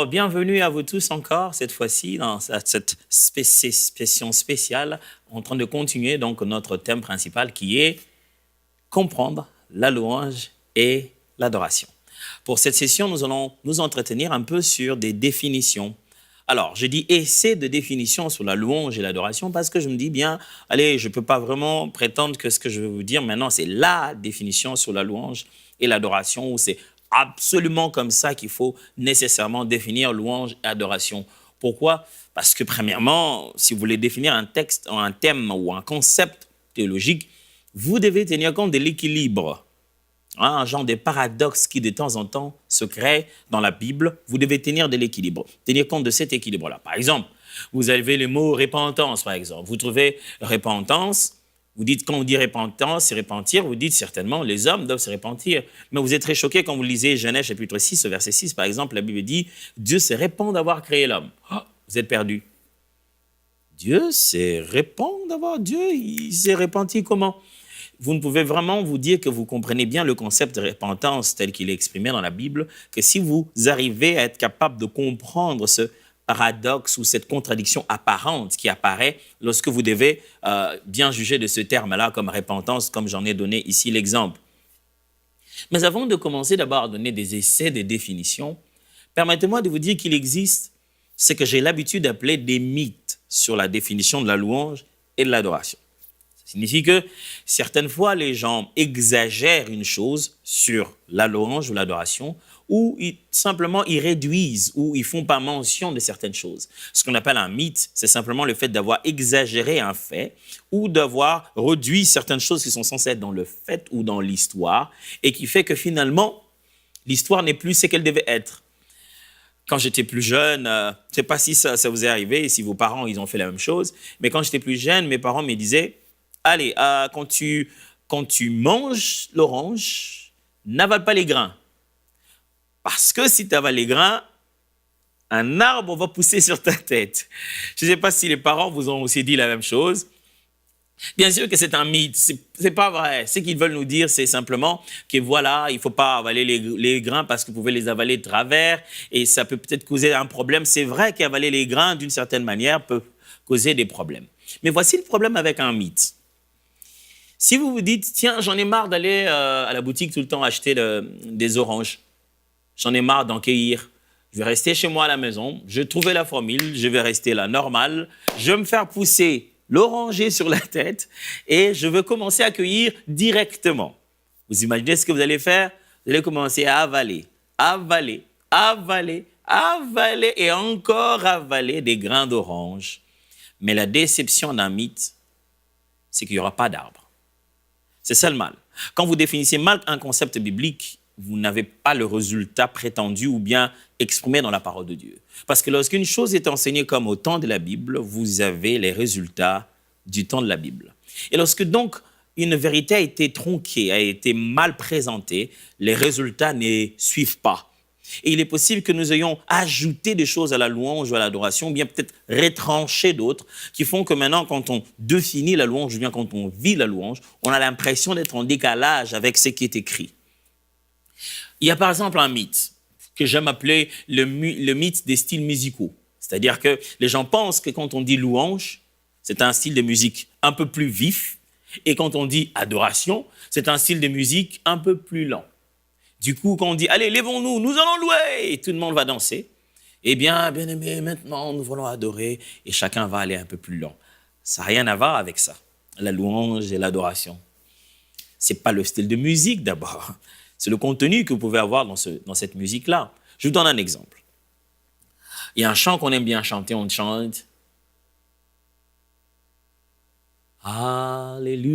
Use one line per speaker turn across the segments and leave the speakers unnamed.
Alors, bienvenue à vous tous encore, cette fois-ci, dans cette session spéciale, en train de continuer donc notre thème principal qui est comprendre la louange et l'adoration. Pour cette session, nous allons nous entretenir un peu sur des définitions. Alors, je dis essai de définition sur la louange et l'adoration parce que je me dis bien, allez, je ne peux pas vraiment prétendre que ce que je vais vous dire maintenant, c'est la définition sur la louange et l'adoration, ou c'est absolument comme ça qu'il faut nécessairement définir louange et adoration. Pourquoi? Parce que premièrement, si vous voulez définir un texte, un thème ou un concept théologique, vous devez tenir compte de l'équilibre. Un genre de paradoxe qui de temps en temps se crée dans la Bible, vous devez tenir de l'équilibre, tenir compte de cet équilibre-là. Par exemple, vous avez le mot repentance, par exemple. Vous trouvez repentance, vous dites, quand on dit repentance, c'est repentir, vous dites certainement, les hommes doivent se repentir. Mais vous êtes très choqués quand vous lisez Genèse chapitre 6, verset 6, par exemple, la Bible dit, Dieu se répand d'avoir créé l'homme. Oh, vous êtes perdus. Dieu se répand d'avoir, Dieu, il s'est repenti comment? Vous ne pouvez vraiment vous dire que vous comprenez bien le concept de repentance tel qu'il est exprimé dans la Bible, que si vous arrivez à être capable de comprendre ce paradoxe ou cette contradiction apparente qui apparaît lorsque vous devez bien juger de ce terme-là comme repentance, comme j'en ai donné ici l'exemple. Mais avant de commencer d'abord à donner des essais de définition, permettez-moi de vous dire qu'il existe ce que j'ai l'habitude d'appeler des mythes sur la définition de la louange et de l'adoration. Ça signifie que certaines fois, les gens exagèrent une chose sur la louange ou l'adoration, ou simplement ils réduisent ou ils font pas mention de certaines choses. Ce qu'on appelle un mythe, c'est simplement le fait d'avoir exagéré un fait ou d'avoir réduit certaines choses qui sont censées être dans le fait ou dans l'histoire et qui fait que finalement, l'histoire n'est plus ce qu'elle devait être. Quand j'étais plus jeune, je ne sais pas si ça vous est arrivé, si vos parents ils ont fait la même chose, mais quand j'étais plus jeune, mes parents me disaient « Allez, quand tu manges l'orange, n'avale pas les grains. Parce que si tu avales les grains, un arbre va pousser sur ta tête. » Je ne sais pas si les parents vous ont aussi dit la même chose. Bien sûr que c'est un mythe, c'est pas vrai. Ce qu'ils veulent nous dire, c'est simplement que voilà, il ne faut pas avaler les grains parce que vous pouvez les avaler de travers et ça peut peut-être causer un problème. C'est vrai qu'avaler les grains, d'une certaine manière, peut causer des problèmes. Mais voici le problème avec un mythe. Si vous vous dites, tiens, j'en ai marre d'aller à la boutique tout le temps acheter des oranges, j'en ai marre d'en cueillir, je vais rester chez moi à la maison, je vais trouver la formule, je vais rester là normal, je vais me faire pousser l'oranger sur la tête et je vais commencer à cueillir directement. Vous imaginez ce que vous allez faire? Vous allez commencer à avaler, avaler, avaler, avaler et encore avaler des grains d'orange. Mais la déception d'un mythe, c'est qu'il n'y aura pas d'arbre. C'est ça le mal. Quand vous définissez mal un concept biblique, vous n'avez pas le résultat prétendu ou bien exprimé dans la parole de Dieu. Parce que lorsqu'une chose est enseignée comme au temps de la Bible, vous avez les résultats du temps de la Bible. Et lorsque donc une vérité a été tronquée, a été mal présentée, les résultats ne suivent pas. Et il est possible que nous ayons ajouté des choses à la louange ou à l'adoration, ou bien peut-être retranché d'autres, qui font que maintenant, quand on définit la louange, ou bien quand on vit la louange, on a l'impression d'être en décalage avec ce qui est écrit. Il y a par exemple un mythe que j'aime appeler le mythe des styles musicaux. C'est-à-dire que les gens pensent que quand on dit louange, c'est un style de musique un peu plus vif, et quand on dit adoration, c'est un style de musique un peu plus lent. Du coup, quand on dit « Allez, lèvons-nous, nous allons louer !» et tout le monde va danser, eh bien, bien-aimés, maintenant, nous allons adorer et chacun va aller un peu plus lent. Ça n'a rien à voir avec ça, la louange et l'adoration. Ce n'est pas le style de musique d'abord, c'est le contenu que vous pouvez avoir dans cette musique-là. Je vous donne un exemple. Il y a un chant qu'on aime bien chanter, on chante « Alléluia ».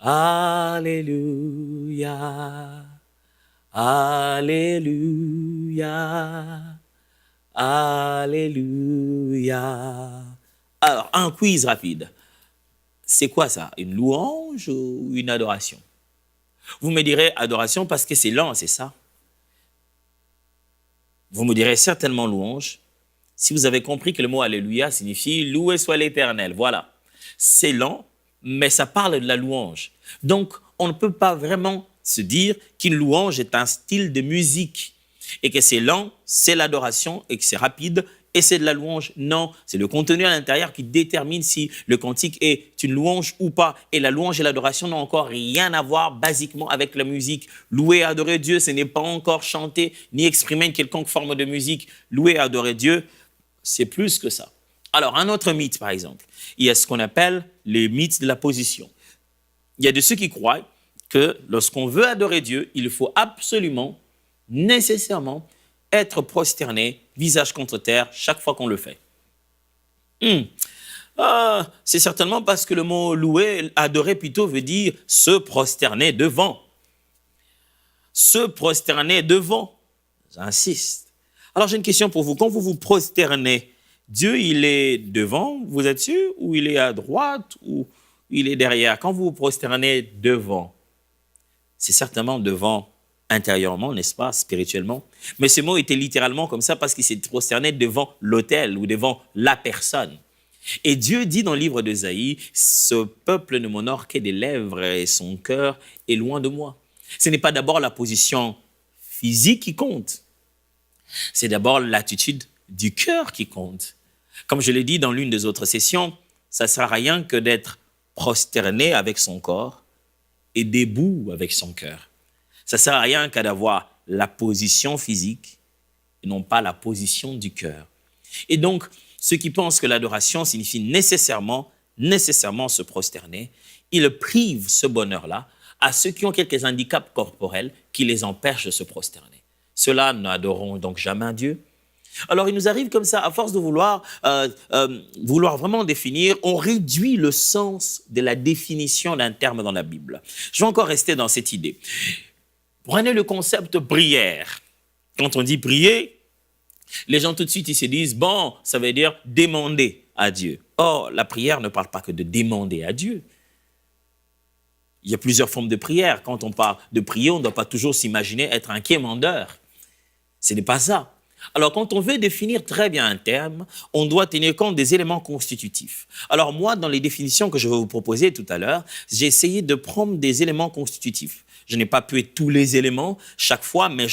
Alléluia, Alléluia, Alléluia. Alors, un quiz rapide. C'est quoi ça? Une louange ou une adoration? Vous me direz adoration parce que c'est lent, c'est ça? Vous me direz certainement louange si vous avez compris que le mot Alléluia signifie « loué soit l'Éternel ». Voilà, c'est lent, mais ça parle de la louange. Donc, on ne peut pas vraiment se dire qu'une louange est un style de musique. et que c'est lent, c'est l'adoration, et que c'est rapide, et c'est de la louange. Non, c'est le contenu à l'intérieur qui détermine si le cantique est une louange ou pas. Et la louange et l'adoration n'ont encore rien à voir basiquement avec la musique. Louer et adorer Dieu, ce n'est pas encore chanter ni exprimer une quelconque forme de musique. Louer et adorer Dieu, c'est plus que ça. Alors, un autre mythe, par exemple, il y a ce qu'on appelle les mythes de la position. Il y a de ceux qui croient que lorsqu'on veut adorer Dieu, il faut absolument, nécessairement, être prosterné, visage contre terre, chaque fois qu'on le fait. C'est certainement parce que le mot louer, adorer plutôt veut dire se prosterner devant. Se prosterner devant. J'insiste. Alors j'ai une question pour vous. Quand vous vous prosternez, Dieu, il est devant, vous êtes sûr, ou il est à droite, ou il est derrière? Quand vous vous prosternez devant, c'est certainement devant intérieurement, n'est-ce pas, spirituellement. Mais ce mot était littéralement comme ça parce qu'il s'est prosterné devant l'autel ou devant la personne. Et Dieu dit dans le livre d'Ésaïe, « Ce peuple ne m'honore que des lèvres et son cœur est loin de moi. » Ce n'est pas d'abord la position physique qui compte. C'est d'abord l'attitude du cœur qui compte. Comme je l'ai dit dans l'une des autres sessions, ça ne sert à rien que d'être prosterné avec son corps et debout avec son cœur. Ça ne sert à rien qu'à d'avoir la position physique et non pas la position du cœur. Et donc, ceux qui pensent que l'adoration signifie nécessairement se prosterner, ils privent ce bonheur-là à ceux qui ont quelques handicaps corporels qui les empêchent de se prosterner. Ceux-là n'adoreront donc jamais un Dieu. Alors, il nous arrive comme ça, à force de vouloir vraiment définir, on réduit le sens de la définition d'un terme dans la Bible. Je vais encore rester dans cette idée. Prenez le concept prière. Quand on dit prier, les gens tout de suite ils se disent, bon, ça veut dire demander à Dieu. Or, la prière ne parle pas que de demander à Dieu. Il y a plusieurs formes de prière. Quand on parle de prier, on ne doit pas toujours s'imaginer être un quémandeur. Ce n'est pas ça. Alors, quand on veut définir très bien un terme, on doit tenir compte des éléments constitutifs. Alors, moi, dans les définitions que je vais vous proposer tout à l'heure, j'ai essayé de prendre des éléments constitutifs. Je n'ai pas pu tous les éléments chaque fois, mais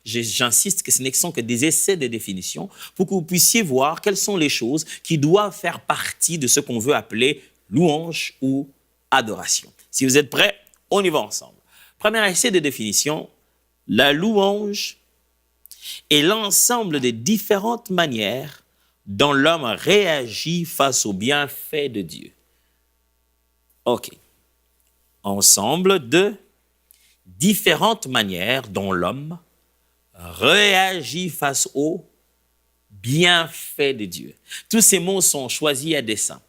j'insiste que ce ne sont que des essais de définition pour que vous puissiez voir quelles sont les choses qui doivent faire partie de ce qu'on veut appeler louange ou adoration. Si vous êtes prêts, on y va ensemble. Premier essai de définition, la louange est l'ensemble des différentes manières dont l'homme réagit face aux bienfaits de Dieu. OK. Ensemble de différentes manières dont l'homme réagit face aux bienfaits de Dieu. Tous ces mots sont choisis à dessein.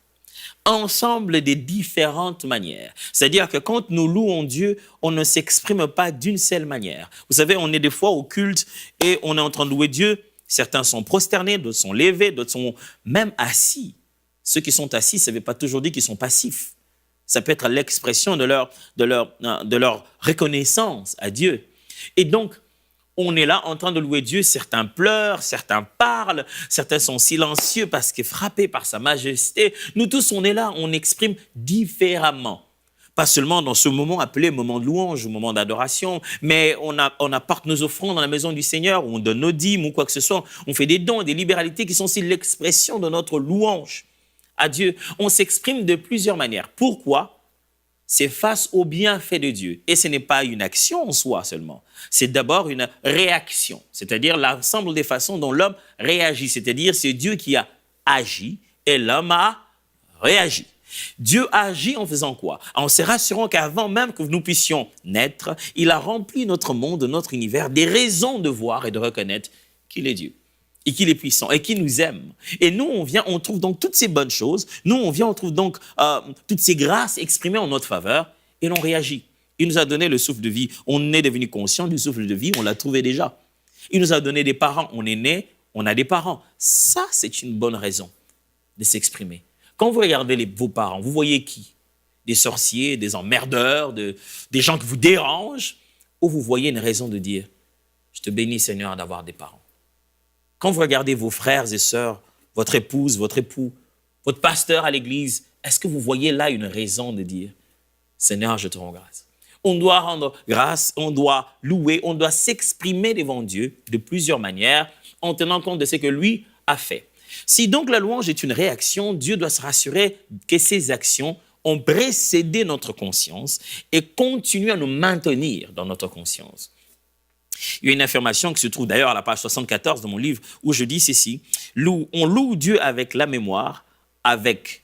Ensemble des différentes manières. C'est-à-dire que quand nous louons Dieu, on ne s'exprime pas d'une seule manière. Vous savez, on est des fois au culte et on est en train de louer Dieu. Certains sont prosternés, d'autres sont levés, d'autres sont même assis. Ceux qui sont assis, ça ne veut pas toujours dire qu'ils sont passifs. Ça peut être l'expression de leur reconnaissance à Dieu. Et donc, on est là en train de louer Dieu. Certains pleurent, certains parlent, certains sont silencieux parce que frappés par sa majesté. Nous tous, on est là, on exprime différemment. Pas seulement dans ce moment appelé moment de louange ou moment d'adoration, mais on apporte nos offrandes dans la maison du Seigneur, on donne nos dîmes ou quoi que ce soit. On fait des dons, des libéralités qui sont aussi l'expression de notre louange à Dieu. On s'exprime de plusieurs manières. Pourquoi? C'est face aux bienfaits de Dieu. Et ce n'est pas une action en soi seulement. C'est d'abord une réaction, c'est-à-dire l'ensemble des façons dont l'homme réagit. C'est-à-dire c'est Dieu qui a agi et l'homme a réagi. Dieu agit en faisant quoi? En se rassurant qu'avant même que nous puissions naître, il a rempli notre monde, notre univers, des raisons de voir et de reconnaître qu'il est Dieu. Et qu'il est puissant, et qu'il nous aime. Et nous, on trouve donc toutes ces bonnes choses, on trouve donc toutes ces grâces exprimées en notre faveur, et l'on réagit. Il nous a donné le souffle de vie, on est devenu conscient du souffle de vie, on l'a trouvé déjà. Il nous a donné des parents, on est né, on a des parents. Ça, c'est une bonne raison de s'exprimer. Quand vous regardez vos parents, vous voyez qui? Des sorciers, des emmerdeurs, des gens qui vous dérangent, ou vous voyez une raison de dire « Je te bénis, Seigneur, d'avoir des parents ». Quand vous regardez vos frères et sœurs, votre épouse, votre époux, votre pasteur à l'église, est-ce que vous voyez là une raison de dire « Seigneur, je te rends grâce » On doit rendre grâce, on doit louer, on doit s'exprimer devant Dieu de plusieurs manières en tenant compte de ce que lui a fait. Si donc la louange est une réaction, Dieu doit se rassurer que ses actions ont précédé notre conscience et continuent à nous maintenir dans notre conscience. Il y a une affirmation qui se trouve d'ailleurs à la page 74 de mon livre où je dis ceci, « On loue Dieu avec la mémoire, avec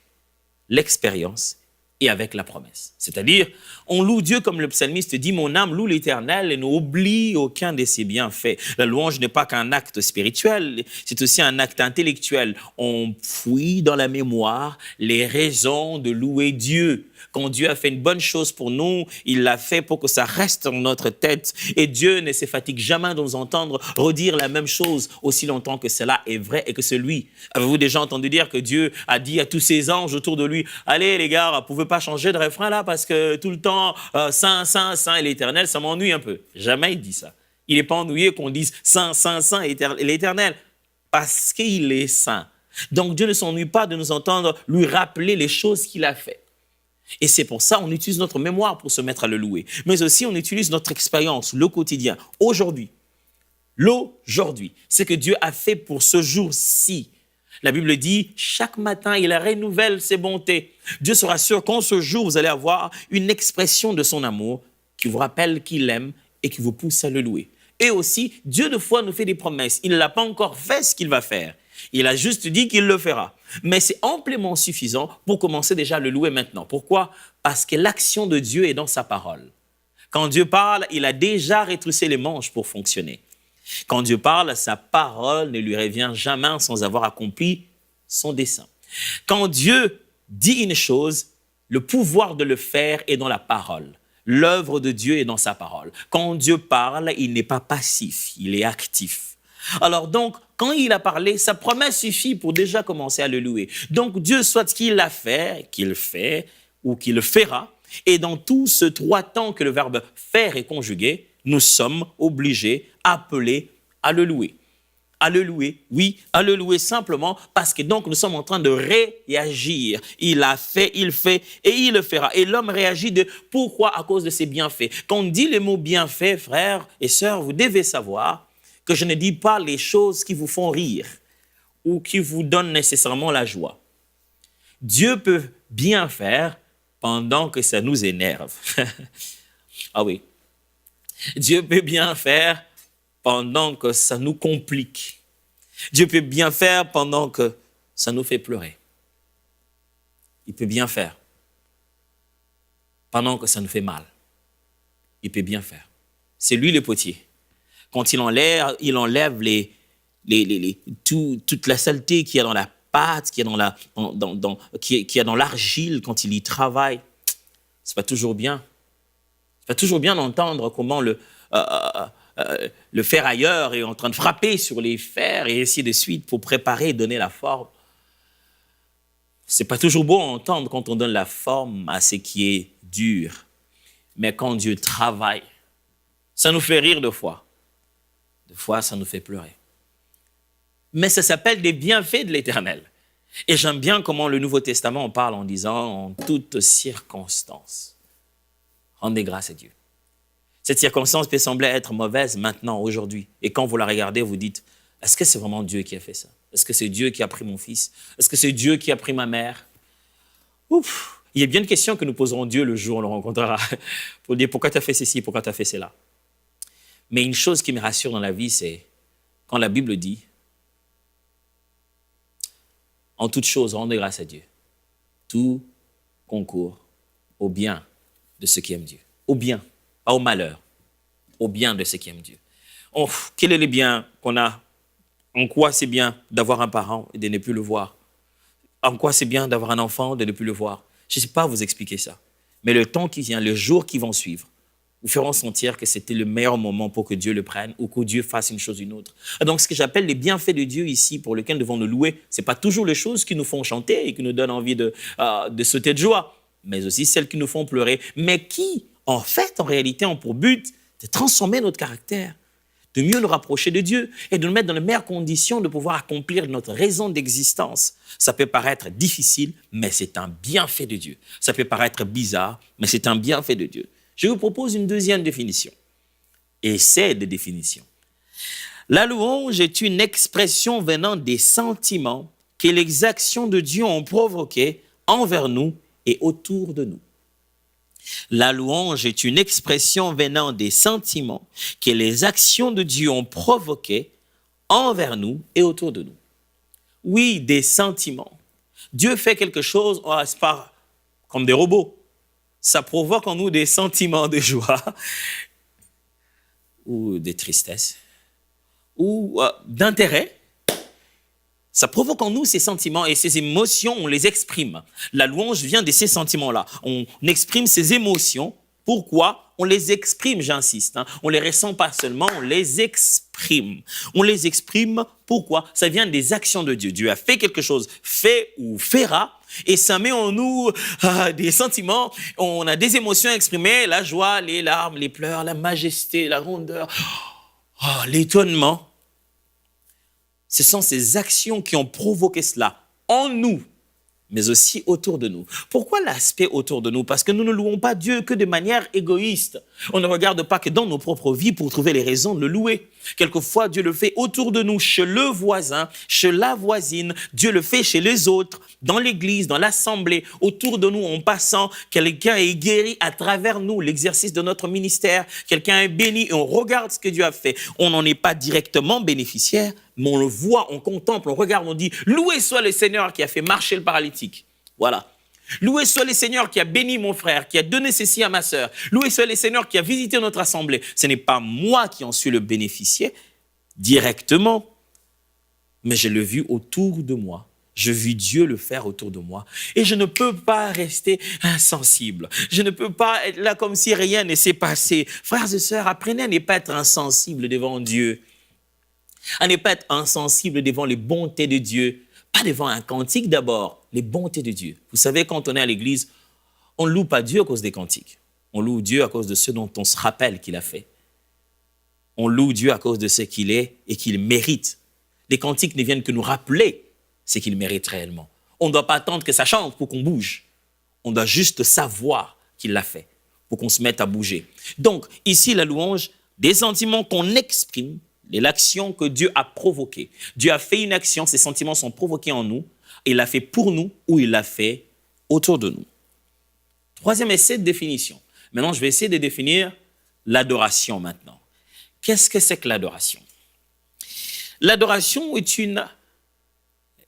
l'expérience et avec la promesse. » C'est-à-dire, on loue Dieu comme le psalmiste dit, « Mon âme loue l'Éternel et n'oublie aucun de ses bienfaits. » La louange n'est pas qu'un acte spirituel, c'est aussi un acte intellectuel. On fouille dans la mémoire les raisons de louer Dieu. Quand Dieu a fait une bonne chose pour nous, il l'a fait pour que ça reste dans notre tête. Et Dieu ne se fatigue jamais de nous entendre redire la même chose aussi longtemps que cela est vrai et que c'est lui. Avez-vous déjà entendu dire que Dieu a dit à tous ses anges autour de lui, « Allez les gars, vous ne pouvez pas changer de refrain là parce que tout le temps, Saint, Saint, Saint et l'Éternel, ça m'ennuie un peu. » Jamais il dit ça. Il n'est pas ennuyé qu'on dise Saint, Saint, Saint et l'Éternel parce qu'il est saint. Donc Dieu ne s'ennuie pas de nous entendre lui rappeler les choses qu'il a faites. Et c'est pour ça qu'on utilise notre mémoire pour se mettre à le louer. Mais aussi, on utilise notre expérience, le quotidien. Aujourd'hui, ce que Dieu a fait pour ce jour-ci. La Bible dit, chaque matin, il renouvelle ses bontés. Dieu se rassure qu'en ce jour, vous allez avoir une expression de son amour qui vous rappelle qu'il aime et qui vous pousse à le louer. Et aussi, Dieu, de fois, nous fait des promesses. Il ne l'a pas encore fait ce qu'il va faire. Il a juste dit qu'il le fera. Mais c'est amplement suffisant pour commencer déjà à le louer maintenant. Pourquoi? Parce que l'action de Dieu est dans sa parole. Quand Dieu parle, il a déjà retroussé les manches pour fonctionner. Quand Dieu parle, sa parole ne lui revient jamais sans avoir accompli son dessein. Quand Dieu dit une chose, le pouvoir de le faire est dans la parole. L'œuvre de Dieu est dans sa parole. Quand Dieu parle, il n'est pas passif, il est actif. Alors donc, quand il a parlé, sa promesse suffit pour déjà commencer à le louer. Donc Dieu, soit qu'il l'a fait, qu'il fait ou qu'il le fera, et dans tout ce trois temps que le verbe faire est conjugué, nous sommes obligés, appelés à le louer. À le louer, oui, à le louer simplement parce que donc nous sommes en train de réagir. Il a fait, il fait et il le fera. Et l'homme réagit de pourquoi? À cause de ses bienfaits. Quand on dit le mot bienfait, frères et sœurs, vous devez savoir que je ne dis pas les choses qui vous font rire ou qui vous donnent nécessairement la joie. Dieu peut bien faire pendant que ça nous énerve. Ah oui. Dieu peut bien faire pendant que ça nous complique. Dieu peut bien faire pendant que ça nous fait pleurer. Il peut bien faire pendant que ça nous fait mal. Il peut bien faire. C'est lui le potier. Quand il enlève toute la saleté qu'il y a dans la pâte, qu'il y a dans l'argile quand il y travaille, c'est pas toujours bien. C'est pas toujours bien d'entendre comment le ferrailleur est en train de frapper sur les fers et ainsi de suite pour préparer et donner la forme. C'est pas toujours beau à entendre quand on donne la forme à ce qui est dur. Mais quand Dieu travaille, ça nous fait rire de fois. De fois, ça nous fait pleurer. Mais ça s'appelle des bienfaits de l'Éternel. Et j'aime bien comment le Nouveau Testament en parle en disant « en toutes circonstances, rendez grâce à Dieu ». Cette circonstance peut sembler être mauvaise maintenant, aujourd'hui. Et quand vous la regardez, vous dites, est-ce que c'est vraiment Dieu qui a fait ça? Est-ce que c'est Dieu qui a pris mon fils? Est-ce que c'est Dieu qui a pris ma mère? Ouf! Il y a bien une question que nous poserons Dieu le jour où on le rencontrera pour dire pourquoi tu as fait ceci, pourquoi tu as fait cela. Mais une chose qui me rassure dans la vie, c'est quand la Bible dit en toute chose, rendez grâce à Dieu. Tout concourt au bien de ceux qui aiment Dieu. Au bien. Pas au malheur, au bien de ceux qui aiment Dieu. Oh, quel est le bien qu'on a? En quoi c'est bien d'avoir un parent et de ne plus le voir? En quoi c'est bien d'avoir un enfant, de ne plus le voir? Je ne sais pas vous expliquer ça. Mais le temps qui vient, les jours qui vont suivre, vous feront sentir que c'était le meilleur moment pour que Dieu le prenne ou que Dieu fasse une chose ou une autre. Donc, ce que j'appelle les bienfaits de Dieu ici, pour lesquels nous devons nous louer, ce n'est pas toujours les choses qui nous font chanter et qui nous donnent envie de sauter de joie, mais aussi celles qui nous font pleurer, mais qui, en fait, en réalité, ont pour but de transformer notre caractère, de mieux le rapprocher de Dieu et de nous mettre dans les meilleures conditions de pouvoir accomplir notre raison d'existence. Ça peut paraître difficile, mais c'est un bienfait de Dieu. Ça peut paraître bizarre, mais c'est un bienfait de Dieu. Je vous propose une deuxième définition. Et c'est de définition. La louange est une expression venant des sentiments que les actions de Dieu ont provoqués envers nous et autour de nous. La louange est une expression venant des sentiments que les actions de Dieu ont provoqués envers nous et autour de nous. Oui, des sentiments. Dieu fait quelque chose, c'est pas comme des robots. Ça provoque en nous des sentiments de joie ou de tristesse ou d'intérêt. Ça provoque en nous ces sentiments et ces émotions, on les exprime. La louange vient de ces sentiments-là. On exprime ces émotions. Pourquoi? On les exprime, j'insiste. On ne les ressent pas seulement, on les exprime. On les exprime, pourquoi? Ça vient des actions de Dieu. Dieu a fait quelque chose, fait ou fera, et ça met en nous des sentiments. On a des émotions exprimées, la joie, les larmes, les pleurs, la majesté, la grandeur, l'étonnement. Ce sont ces actions qui ont provoqué cela en nous, mais aussi autour de nous. Pourquoi l'aspect autour de nous? Parce que nous ne louons pas Dieu que de manière égoïste. On ne regarde pas que dans nos propres vies pour trouver les raisons de le louer. Quelquefois, Dieu le fait autour de nous, chez le voisin, chez la voisine. Dieu le fait chez les autres, dans l'église, dans l'assemblée, autour de nous, en passant. Quelqu'un est guéri à travers nous, l'exercice de notre ministère. Quelqu'un est béni et on regarde ce que Dieu a fait. On n'en est pas directement bénéficiaire, mais on le voit, on contemple, on regarde, on dit « Loué soit le Seigneur qui a fait marcher le paralytique ». Voilà. Loué soit le Seigneur qui a béni mon frère, qui a donné ceci à ma sœur. Loué soit le Seigneur qui a visité notre assemblée. Ce n'est pas moi qui en suis le bénéficiaire directement, mais je l'ai vu autour de moi. Je vis Dieu le faire autour de moi. Et je ne peux pas rester insensible. Je ne peux pas être là comme si rien ne s'est passé. Frères et sœurs, apprenez à ne pas être insensible devant Dieu. À ne pas être insensible devant les bontés de Dieu. Pas devant un cantique d'abord, les bontés de Dieu. Vous savez, quand on est à l'église, on ne loue pas Dieu à cause des cantiques. On loue Dieu à cause de ce dont on se rappelle qu'il a fait. On loue Dieu à cause de ce qu'il est et qu'il mérite. Les cantiques ne viennent que nous rappeler ce qu'il mérite réellement. On ne doit pas attendre que ça chante pour qu'on bouge. On doit juste savoir qu'il l'a fait pour qu'on se mette à bouger. Donc, ici, la louange, des sentiments qu'on exprime, l'action que Dieu a provoquée. Dieu a fait une action, ces sentiments sont provoqués en nous. Il l'a fait pour nous ou il l'a fait autour de nous. Troisième essai de définition. Maintenant, je vais essayer de définir l'adoration maintenant. Qu'est-ce que c'est que l'adoration? L'adoration est une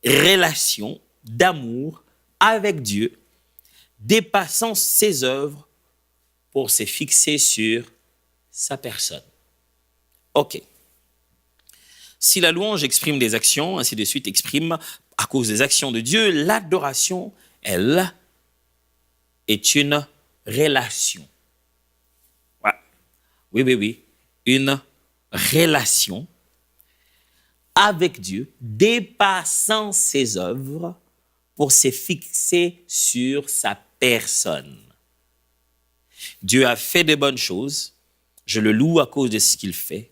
relation d'amour avec Dieu, dépassant ses œuvres pour se fixer sur sa personne. OK. Si la louange exprime des actions, ainsi de suite exprime à cause des actions de Dieu, l'adoration, elle, est une relation. Ouais. Oui. Une relation avec Dieu, dépassant ses œuvres pour se fixer sur sa personne. Dieu a fait de bonnes choses, je le loue à cause de ce qu'il fait.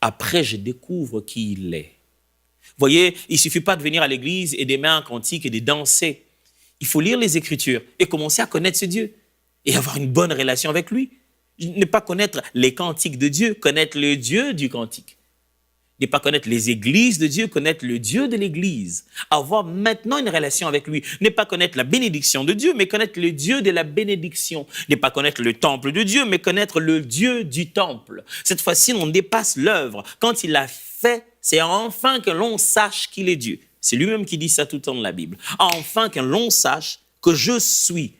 Après, je découvre qui il est. Vous voyez, il ne suffit pas de venir à l'église et d'aimer un cantique et de danser. Il faut lire les Écritures et commencer à connaître ce Dieu et avoir une bonne relation avec lui. Ne pas connaître les cantiques de Dieu, connaître le Dieu du cantique. Ne pas connaître les églises de Dieu, connaître le Dieu de l'église. Avoir maintenant une relation avec lui. Ne pas connaître la bénédiction de Dieu, mais connaître le Dieu de la bénédiction. Ne pas connaître le temple de Dieu, mais connaître le Dieu du temple. Cette fois-ci, on dépasse l'œuvre. Quand il l'a fait, c'est enfin que l'on sache qu'il est Dieu. C'est lui-même qui dit ça tout le temps dans la Bible. Enfin que l'on sache que je suis.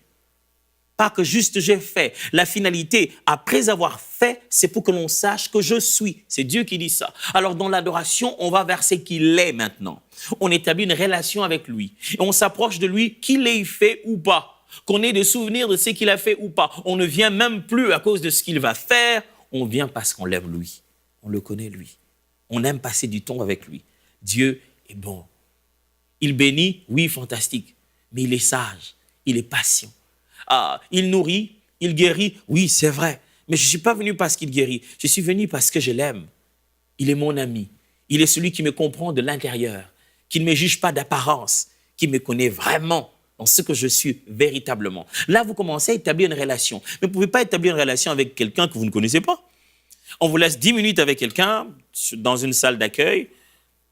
Pas que juste j'ai fait. La finalité, après avoir fait, c'est pour que l'on sache que je suis. C'est Dieu qui dit ça. Alors dans l'adoration, on va vers ce qu'il est maintenant. On établit une relation avec lui. Et on s'approche de lui, qu'il ait fait ou pas. Qu'on ait des souvenirs de ce qu'il a fait ou pas. On ne vient même plus à cause de ce qu'il va faire. On vient parce qu'on l'aime lui. On le connaît lui. On aime passer du temps avec lui. Dieu est bon. Il bénit, oui, fantastique. Mais il est sage. Il est patient. Il nourrit, il guérit, oui, c'est vrai. Mais je ne suis pas venu parce qu'il guérit. Je suis venu parce que je l'aime. Il est mon ami. Il est celui qui me comprend de l'intérieur, qui ne me juge pas d'apparence, qui me connaît vraiment. dans ce que je suis véritablement. Là, vous commencez à établir une relation. Mais vous ne pouvez pas établir une relation avec quelqu'un que vous ne connaissez pas. On vous laisse 10 minutes avec quelqu'un dans une salle d'accueil.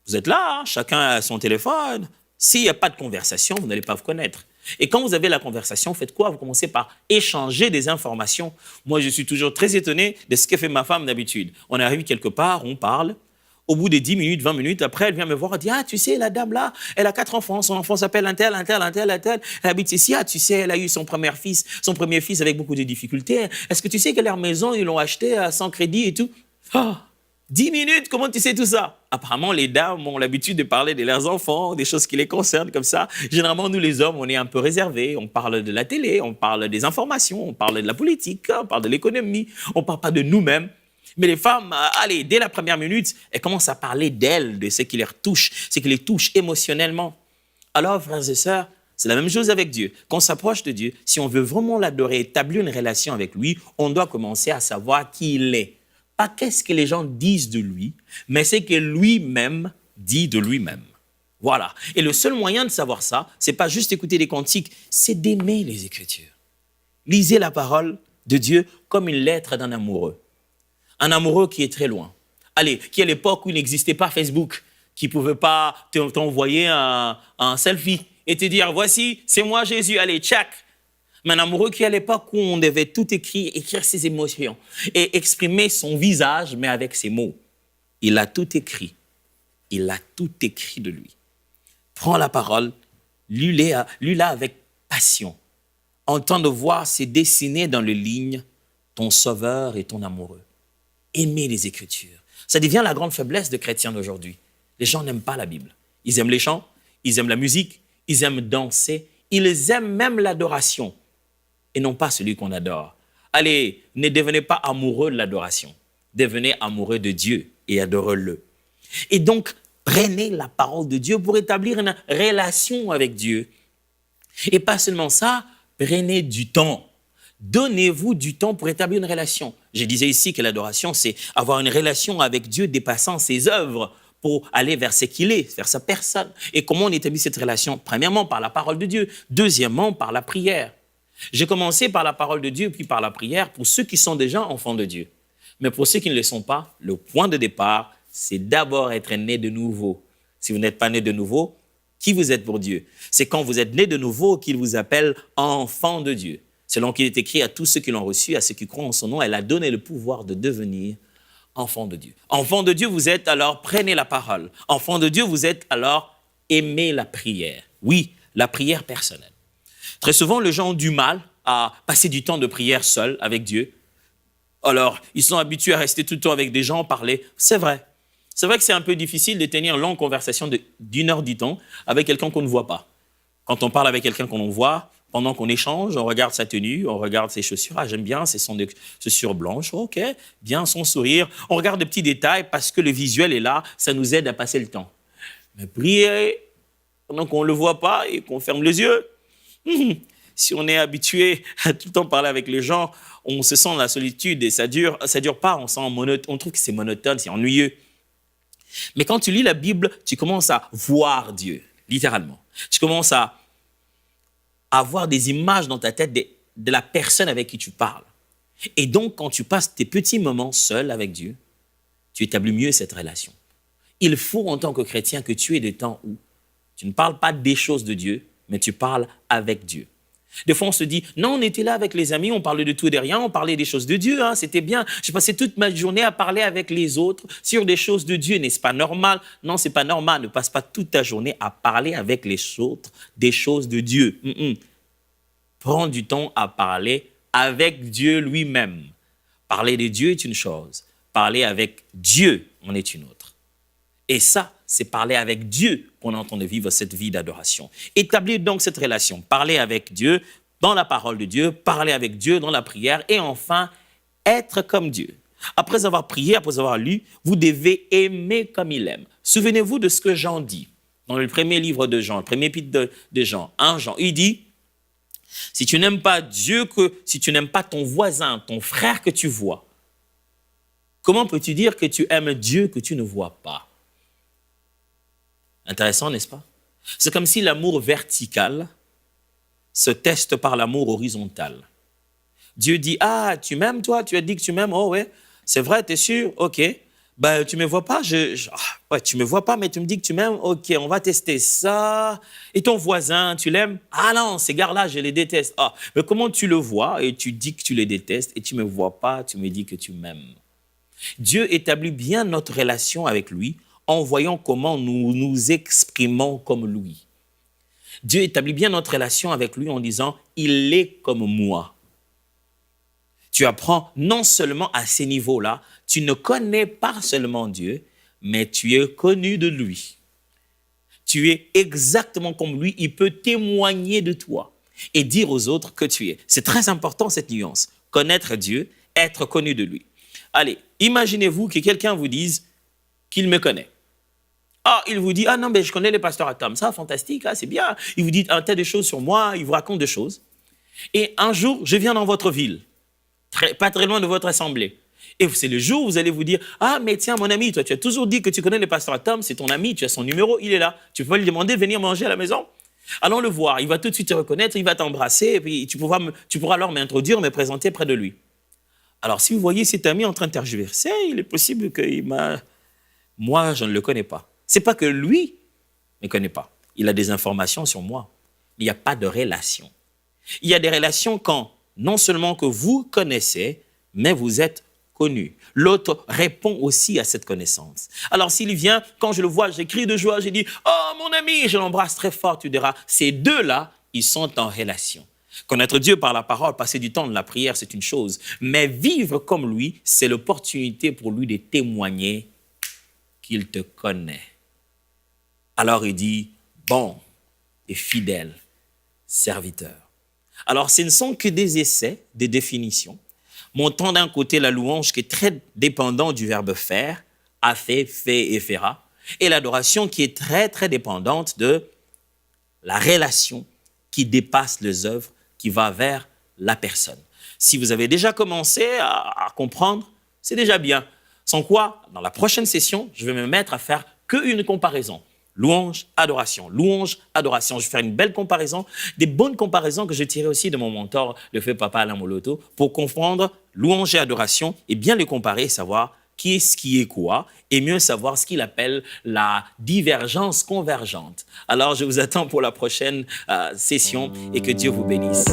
Vous êtes là, hein, chacun a son téléphone. S'il n'y a pas de conversation, vous n'allez pas vous connaître. Et quand vous avez la conversation, faites quoi? Vous commencez par échanger des informations. Moi, je suis toujours très étonné de ce que fait ma femme d'habitude. On arrive quelque part, on parle. Au bout de 10 minutes, 20 minutes, après, elle vient me voir, elle dit « Ah, tu sais, la dame là, elle a 4 enfants, son enfant s'appelle un tel, un tel, un tel, un tel. Elle habite ici, ah, tu sais, elle a eu son premier fils avec beaucoup de difficultés. Est-ce que tu sais que leur maison, ils l'ont acheté sans crédit et tout ?» Ah, 10 minutes, comment tu sais tout ça? Apparemment, les dames ont l'habitude de parler de leurs enfants, des choses qui les concernent comme ça. Généralement, nous les hommes, on est un peu réservés. On parle de la télé, on parle des informations, on parle de la politique, on parle de l'économie. On ne parle pas de nous-mêmes. Mais les femmes, allez, dès la première minute, elles commencent à parler d'elles, de ce qui les touche, ce qui les touche émotionnellement. Alors, frères et sœurs, c'est la même chose avec Dieu. Quand on s'approche de Dieu, si on veut vraiment l'adorer, établir une relation avec lui, on doit commencer à savoir qui il est. Pas qu'est-ce que les gens disent de lui, mais c'est que lui-même dit de lui-même. Voilà. Et le seul moyen de savoir ça, c'est pas juste écouter des cantiques, c'est d'aimer les Écritures. Lisez la parole de Dieu comme une lettre d'un amoureux. Un amoureux qui est très loin. Allez, qui à l'époque où il n'existait pas Facebook, qui ne pouvait pas t'envoyer un selfie et te dire « Voici, c'est moi Jésus, allez, tchac !» Mais un amoureux qui à l'époque où on devait tout écrire ses émotions et exprimer son visage, mais avec ses mots. Il a tout écrit. Il a tout écrit de lui. Prends la parole, lis-la avec passion. Entends de voir se dessiner dans les lignes ton sauveur et ton amoureux. Aimer les Écritures. Ça devient la grande faiblesse des chrétiens d'aujourd'hui. Les gens n'aiment pas la Bible. Ils aiment les chants, ils aiment la musique, ils aiment danser, ils aiment même l'adoration et non pas celui qu'on adore. Allez, ne devenez pas amoureux de l'adoration. Devenez amoureux de Dieu et adorez-le. Et donc, prenez la parole de Dieu pour établir une relation avec Dieu. Et pas seulement ça, prenez du temps. Donnez-vous du temps pour établir une relation. Je disais ici que l'adoration, c'est avoir une relation avec Dieu dépassant ses œuvres pour aller vers ce qu'il est, vers sa personne. Et comment on établit cette relation? Premièrement, par la parole de Dieu. Deuxièmement, par la prière. J'ai commencé par la parole de Dieu, puis par la prière pour ceux qui sont déjà enfants de Dieu. Mais pour ceux qui ne le sont pas, le point de départ, c'est d'abord être né de nouveau. Si vous n'êtes pas né de nouveau, qui vous êtes pour Dieu? C'est quand vous êtes né de nouveau qu'il vous appelle enfant de Dieu. Selon qu'il est écrit à tous ceux qui l'ont reçu, à ceux qui croient en son nom, elle a donné le pouvoir de devenir enfant de Dieu. Enfant de Dieu, vous êtes alors, prenez la parole. Enfant de Dieu, vous êtes alors, aimez la prière. Oui, la prière personnelle. Très souvent, les gens ont du mal à passer du temps de prière seul avec Dieu. Alors, ils sont habitués à rester tout le temps avec des gens, parler. C'est vrai. C'est vrai que c'est un peu difficile de tenir une longue conversation d'une heure du temps avec quelqu'un qu'on ne voit pas. Quand on parle avec quelqu'un qu'on voit, pendant qu'on échange, on regarde sa tenue, on regarde ses chaussures. Ah, j'aime bien, ce sont des chaussures blanches. OK, bien, son sourire. On regarde des petits détails parce que le visuel est là, ça nous aide à passer le temps. Mais prier pendant qu'on ne le voit pas et qu'on ferme les yeux, si on est habitué à tout le temps parler avec les gens, on se sent la solitude et ça dure pas, on trouve que c'est monotone, c'est ennuyeux. Mais quand tu lis la Bible, tu commences à voir Dieu, littéralement. Tu commences à avoir des images dans ta tête de la personne avec qui tu parles. Et donc, quand tu passes tes petits moments seul avec Dieu, tu établis mieux cette relation. Il faut, en tant que chrétien, que tu aies des temps où tu ne parles pas des choses de Dieu, mais tu parles avec Dieu. Des fois, on se dit, non, on était là avec les amis, on parlait de tout et de rien, on parlait des choses de Dieu, hein, c'était bien. J'ai passé toute ma journée à parler avec les autres sur des choses de Dieu. N'est-ce pas normal? Non, c'est pas normal. Ne passe pas toute ta journée à parler avec les autres des choses de Dieu. Prends du temps à parler avec Dieu lui-même. Parler de Dieu est une chose. Parler avec Dieu en est une autre. Et ça, c'est parler avec Dieu qu'on est en train de vivre cette vie d'adoration. Établir donc cette relation, parler avec Dieu dans la parole de Dieu, parler avec Dieu dans la prière et enfin, être comme Dieu. Après avoir prié, après avoir lu, vous devez aimer comme il aime. Souvenez-vous de ce que Jean dit dans le premier livre de Jean, le premier épître de Jean, 1 Jean. Il dit, si tu n'aimes pas Dieu, si tu n'aimes pas ton voisin, ton frère que tu vois, comment peux-tu dire que tu aimes Dieu que tu ne vois pas? Intéressant, n'est-ce pas? C'est comme si l'amour vertical se teste par l'amour horizontal. Dieu dit, ah, tu m'aimes toi? Tu as dit que tu m'aimes? Oh ouais, c'est vrai, t'es sûr? Ok. Ben, tu me vois pas? Ouais, tu me vois pas, mais tu me dis que tu m'aimes? Ok, on va tester ça. Et ton voisin, tu l'aimes? Ah non, ces gars-là, je les déteste. Ah, mais comment tu le vois et tu dis que tu les détestes et tu me vois pas, tu me dis que tu m'aimes? Dieu établit bien notre relation avec lui en voyant comment nous nous exprimons comme lui. Dieu établit bien notre relation avec lui en disant, il est comme moi. Tu apprends non seulement à ces niveaux-là, tu ne connais pas seulement Dieu, mais tu es connu de lui. Tu es exactement comme lui, il peut témoigner de toi et dire aux autres que tu es. C'est très important cette nuance. Connaître Dieu, être connu de lui. Allez, imaginez-vous que quelqu'un vous dise qu'il me connaît. Ah, il vous dit, ah non, mais je connais le pasteur Atom, ça, fantastique, ah, c'est bien. Il vous dit un tas de choses sur moi, il vous raconte des choses. Et un jour, je viens dans votre ville. Pas très loin de votre assemblée. Et c'est le jour où vous allez vous dire, ah, mais tiens, mon ami, toi, tu as toujours dit que tu connais le pasteur Tom, c'est ton ami, tu as son numéro, il est là. Tu peux lui demander de venir manger à la maison. Allons le voir, il va tout de suite te reconnaître, il va t'embrasser, et puis tu pourras alors m'introduire, me présenter près de lui. Alors, si vous voyez cet ami en train de tergiverser, il est possible moi, je ne le connais pas. C'est pas que lui ne me connaît pas. Il a des informations sur moi. Il n'y a pas de relation. Il y a des relations quand non seulement que vous connaissez, mais vous êtes connu. L'autre répond aussi à cette connaissance. Alors s'il vient, quand je le vois, j'écris de joie, je dis « Oh mon ami !» Je l'embrasse très fort, tu diras. Ces deux-là, ils sont en relation. Connaître Dieu par la parole, passer du temps de la prière, c'est une chose. Mais vivre comme lui, c'est l'opportunité pour lui de témoigner qu'il te connaît. Alors il dit « Bon et fidèle serviteur ». Alors, ce ne sont que des essais, des définitions, montrant d'un côté la louange qui est très dépendante du verbe faire, a fait et fera, et l'adoration qui est très, très dépendante de la relation qui dépasse les œuvres, qui va vers la personne. Si vous avez déjà commencé à comprendre, c'est déjà bien. Sans quoi, dans la prochaine session, je vais me mettre à faire qu'une comparaison. Louange, adoration. Louange, adoration. Je vais faire une belle comparaison, des bonnes comparaisons que je tirais aussi de mon mentor, le feu Papa Alain Moloto, pour comprendre louange et adoration et bien les comparer et savoir qui est quoi et mieux savoir ce qu'il appelle la divergence convergente. Alors, je vous attends pour la prochaine session et que Dieu vous bénisse.